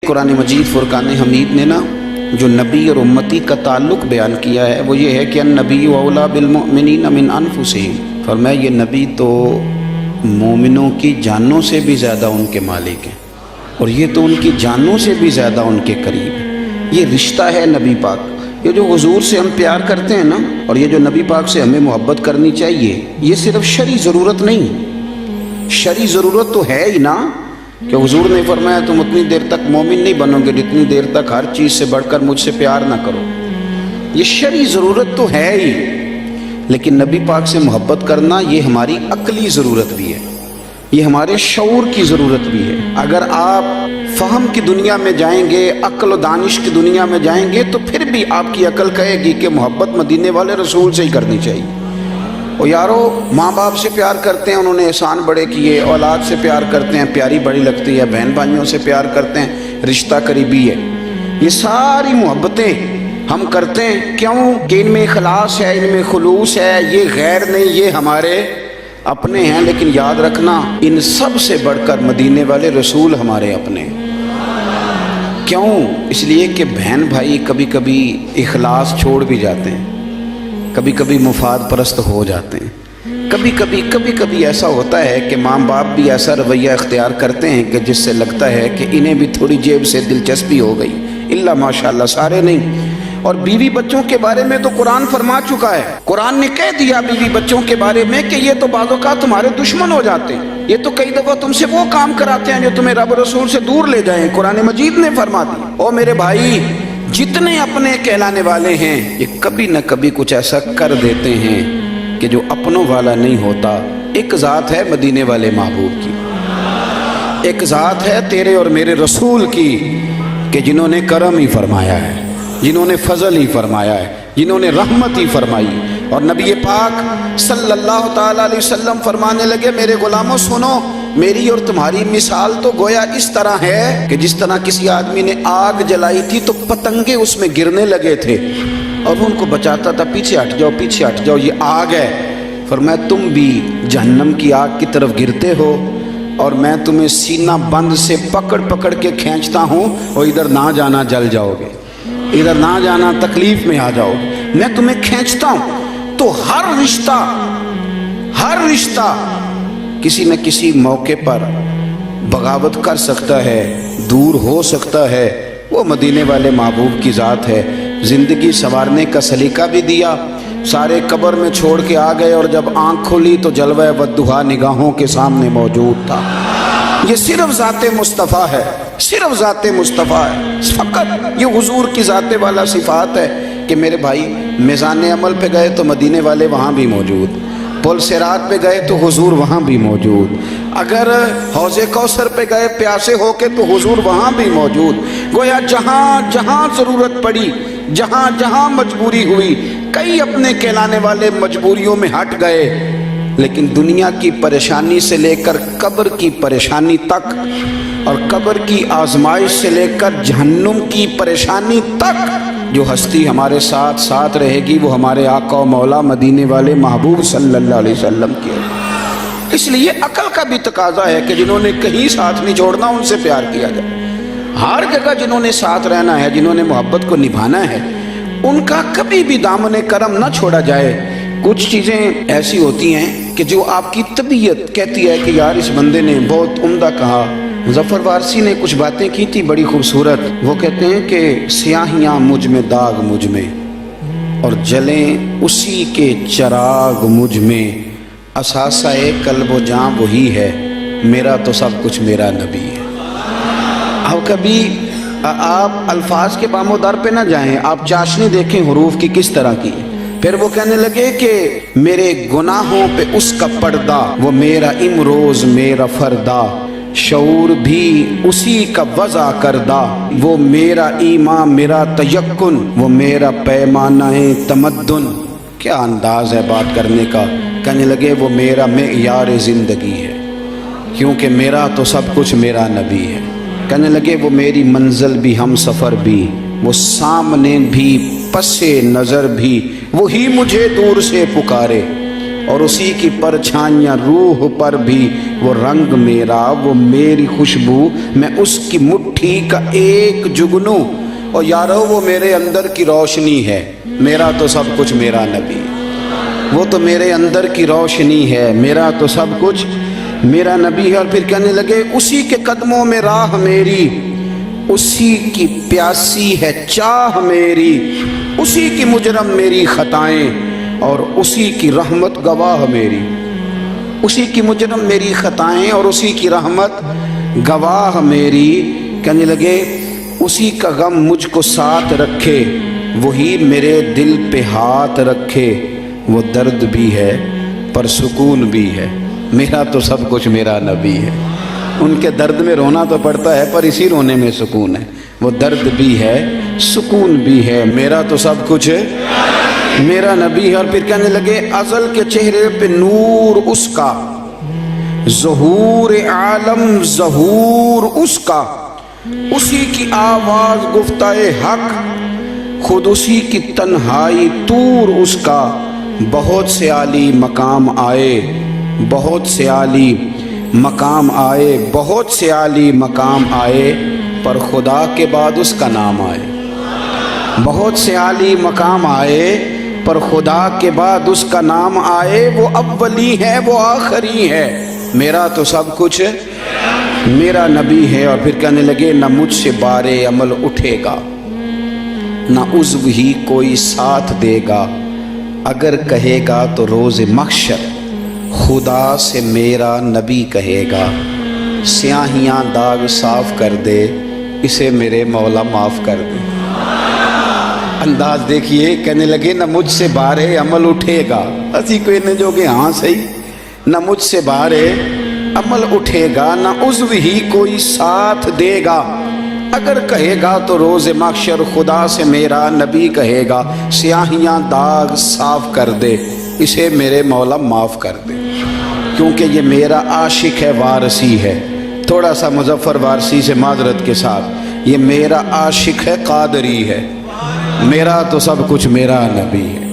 قرآن مجید فرقان حمید نے نا جو نبی اور امتی کا تعلق بیان کیا ہے وہ یہ ہے کہ النبی اولیٰ بالمؤمنین من انفسہم، فرمایا یہ نبی تو مومنوں کی جانوں سے بھی زیادہ ان کے مالک ہیں اور یہ تو ان کی جانوں سے بھی زیادہ ان کے قریب ہے۔ یہ رشتہ ہے نبی پاک، یہ جو حضور سے ہم پیار کرتے ہیں نا، اور یہ جو نبی پاک سے ہمیں محبت کرنی چاہیے، یہ صرف شرعی ضرورت نہیں، شرعی ضرورت تو ہے ہی نا، کہ حضور نے فرمایا تم اتنی دیر تک مومن نہیں بنو گے جتنی دیر تک ہر چیز سے بڑھ کر مجھ سے پیار نہ کرو۔ یہ شرعی ضرورت تو ہے ہی، لیکن نبی پاک سے محبت کرنا یہ ہماری عقلی ضرورت بھی ہے، یہ ہمارے شعور کی ضرورت بھی ہے۔ اگر آپ فہم کی دنیا میں جائیں گے، عقل و دانش کی دنیا میں جائیں گے، تو پھر بھی آپ کی عقل کہے گی کہ محبت مدینے والے رسول سے ہی کرنی چاہیے۔ اور یارو ماں باپ سے پیار کرتے ہیں، انہوں نے احسان بڑے کیے، اولاد سے پیار کرتے ہیں، پیاری بڑی لگتی ہے، بہن بھائیوں سے پیار کرتے ہیں، رشتہ قریبی ہے۔ یہ ساری محبتیں ہم کرتے ہیں کیوں؟ کہ ان میں اخلاص ہے، ان میں خلوص ہے، یہ غیر نہیں، یہ ہمارے اپنے ہیں۔ لیکن یاد رکھنا ان سب سے بڑھ کر مدینے والے رسول ہمارے اپنے ہیں۔ کیوں؟ اس لیے کہ بہن بھائی کبھی کبھی اخلاص چھوڑ بھی جاتے ہیں، کبھی کبھی مفاد پرست ہو جاتے ہیں، کبھی کبھی ایسا ہوتا ہے کہ ماں باپ بھی ایسا رویہ اختیار کرتے ہیں کہ جس سے لگتا ہے کہ انہیں بھی تھوڑی جیب سے دلچسپی ہو گئی، اللہ ماشاءاللہ سارے نہیں۔ اور بیوی بچوں کے بارے میں تو قرآن فرما چکا ہے، قرآن نے کہہ دیا بیوی بچوں کے بارے میں کہ یہ تو بعض اوقات تمہارے دشمن ہو جاتے ہیں، یہ تو کئی دفعہ تم سے وہ کام کراتے ہیں جو تمہیں رب رسول سے دور لے جائیں۔ قرآن مجید نے فرما دیا، او میرے بھائی جتنے اپنے کہلانے والے ہیں یہ کبھی نہ کبھی کچھ ایسا کر دیتے ہیں کہ جو اپنوں والا نہیں ہوتا۔ ایک ذات ہے مدینے والے محبوب کی، ایک ذات ہے تیرے اور میرے رسول کی کہ جنہوں نے کرم ہی فرمایا ہے، جنہوں نے فضل ہی فرمایا ہے، جنہوں نے رحمت ہی فرمائی۔ اور نبی پاک صلی اللہ تعالیٰ علیہ وسلم فرمانے لگے میرے غلاموں سنو، میری اور تمہاری مثال تو گویا اس طرح ہے کہ جس طرح کسی آدمی نے آگ جلائی تھی تو پتنگے اس میں گرنے لگے تھے اور ان کو بچاتا تھا، پیچھے ہٹ جاؤ پیچھے ہٹ جاؤ، یہ آگ ہے۔ فرمایا تم بھی جہنم کی آگ کی طرف گرتے ہو اور میں تمہیں سینہ بند سے پکڑ پکڑ کے کھینچتا ہوں اور ادھر نہ جانا جل جاؤ گے، ادھر نہ جانا تکلیف میں آ جاؤ، میں تمہیں کھینچتا ہوں۔ تو ہر رشتہ کسی نہ کسی موقع پر بغاوت کر سکتا ہے، دور ہو سکتا ہے، وہ مدینے والے محبوب کی ذات ہے۔ زندگی سنوارنے کا سلیقہ بھی دیا، سارے قبر میں چھوڑ کے آ گئے اور جب آنکھ کھلی تو جلوہ والضحیٰ نگاہوں کے سامنے موجود تھا۔ یہ صرف ذات مصطفیٰ ہے، صرف ذات مصطفیٰ ہے، فقط یہ حضور کی ذات والا صفات ہے کہ میرے بھائی میزان عمل پہ گئے تو مدینے والے وہاں بھی موجود، پل صراط پہ گئے تو حضور وہاں بھی موجود، اگر حوض کوثر پہ گئے پیاسے ہو کے تو حضور وہاں بھی موجود۔ گویا جہاں جہاں ضرورت پڑی، جہاں جہاں مجبوری ہوئی، کئی اپنے کہلانے والے مجبوریوں میں ہٹ گئے، لیکن دنیا کی پریشانی سے لے کر قبر کی پریشانی تک اور قبر کی آزمائش سے لے کر جہنم کی پریشانی تک جو ہستی ہمارے ساتھ ساتھ رہے گی وہ ہمارے آقا و مولا مدینے والے محبوب صلی اللہ علیہ وسلم کی ہے۔ اس لیے عقل کا بھی تقاضا ہے کہ جنہوں نے کہیں ساتھ نہیں چھوڑنا ان سے پیار کیا جائے، ہر جگہ جنہوں نے ساتھ رہنا ہے، جنہوں نے محبت کو نبھانا ہے، ان کا کبھی بھی دامن کرم نہ چھوڑا جائے۔ کچھ چیزیں ایسی ہوتی ہیں کہ جو آپ کی طبیعت کہتی ہے کہ یار اس بندے نے بہت عمدہ کہا۔ مظفر وارسی نے کچھ باتیں کی تھی بڑی خوبصورت، وہ کہتے ہیں کہ سیاہیاں مجھ میں داغ مجھ میں اور جلیں اسی کے چراغ مجھ میں، اثاثہ قلب و جاں وہی ہے، میرا تو سب کچھ میرا نبی ہے۔ اب کبھی آپ الفاظ کے بام و در پہ نہ جائیں، آپ چاشنی دیکھیں حروف کی کس طرح کی۔ پھر وہ کہنے لگے کہ میرے گناہوں پہ اس کا پردہ، وہ میرا امروز میرا فردہ، شعور بھی اسی کا وضع کردہ، وہ میرا ایمان میرا تیقن، وہ میرا پیمانہ تمدن۔ کیا انداز ہے بات کرنے کا۔ کہنے لگے وہ میرا معیار زندگی ہے کیونکہ میرا تو سب کچھ میرا نبی ہے۔ کہنے لگے وہ میری منزل بھی ہم سفر بھی، وہ سامنے بھی پس نظر بھی، وہی مجھے دور سے پکارے، اور اسی کی پرچھائیاں روح پر بھی وہ رنگ میرا، وہ میری خوشبو، میں اس کی مٹھی کا ایک جگنو، اور یارو وہ میرے اندر کی روشنی ہے، میرا تو سب کچھ میرا نبی، وہ تو میرے اندر کی روشنی ہے، میرا تو سب کچھ میرا نبی ہے۔ اور پھر کہنے لگے اسی کے قدموں میں راہ میری، اسی کی پیاسی ہے چاہ میری، اسی کی مجرم میری خطائیں اور اسی کی رحمت گواہ میری، اسی کی مجرم میری خطائیں اور اسی کی رحمت گواہ میری۔ کہنے لگے اسی کا غم مجھ کو ساتھ رکھے، وہی میرے دل پہ ہاتھ رکھے، وہ درد بھی ہے پر سکون بھی ہے، میرا تو سب کچھ میرا نبی ہے۔ ان کے درد میں رونا تو پڑتا ہے پر اسی رونے میں سکون ہے، وہ درد بھی ہے سکون بھی ہے، میرا تو سب کچھ میرا نبی ہے۔ اور پھر کہنے لگے ازل کے چہرے پہ نور اس کا، ظہور عالم ظہور اس کا، اسی کی آواز گفتہ حق، خود اسی کی تنہائی طور اس کا، بہت سے عالی مقام آئے، بہت سے عالی مقام آئے، بہت سے عالی مقام آئے، پر خدا کے بعد اس کا نام آئے، بہت سے عالی مقام آئے پر خدا کے بعد اس کا نام آئے، وہ اولی ہے وہ آخری ہے، میرا تو سب کچھ میرا نبی ہے۔ اور پھر کہنے لگے نہ مجھ سے بار عمل اٹھے گا، نہ عضو ہی کوئی ساتھ دے گا، اگر کہے گا تو روز محشر خدا سے میرا نبی کہے گا، سیاہیاں داغ صاف کر دے، اسے میرے مولا معاف کر دے۔ انداز دیکھیے، کہنے لگے نہ مجھ سے بار عمل اٹھے گا، اسی کوئی نے جو کہ ہاں صحیح، نہ مجھ سے بار عمل اٹھے گا، نہ عضو ہی کوئی ساتھ دے گا، اگر کہے گا تو روز محشر خدا سے میرا نبی کہے گا، سیاہیاں داغ صاف کر دے، اسے میرے مولا معاف کر دے، کیونکہ یہ میرا عاشق ہے وارثی ہے۔ تھوڑا سا مظفر وارثی سے معذرت کے ساتھ، یہ میرا عاشق ہے قادری ہے، میرا تو سب کچھ میرا نبی ہے۔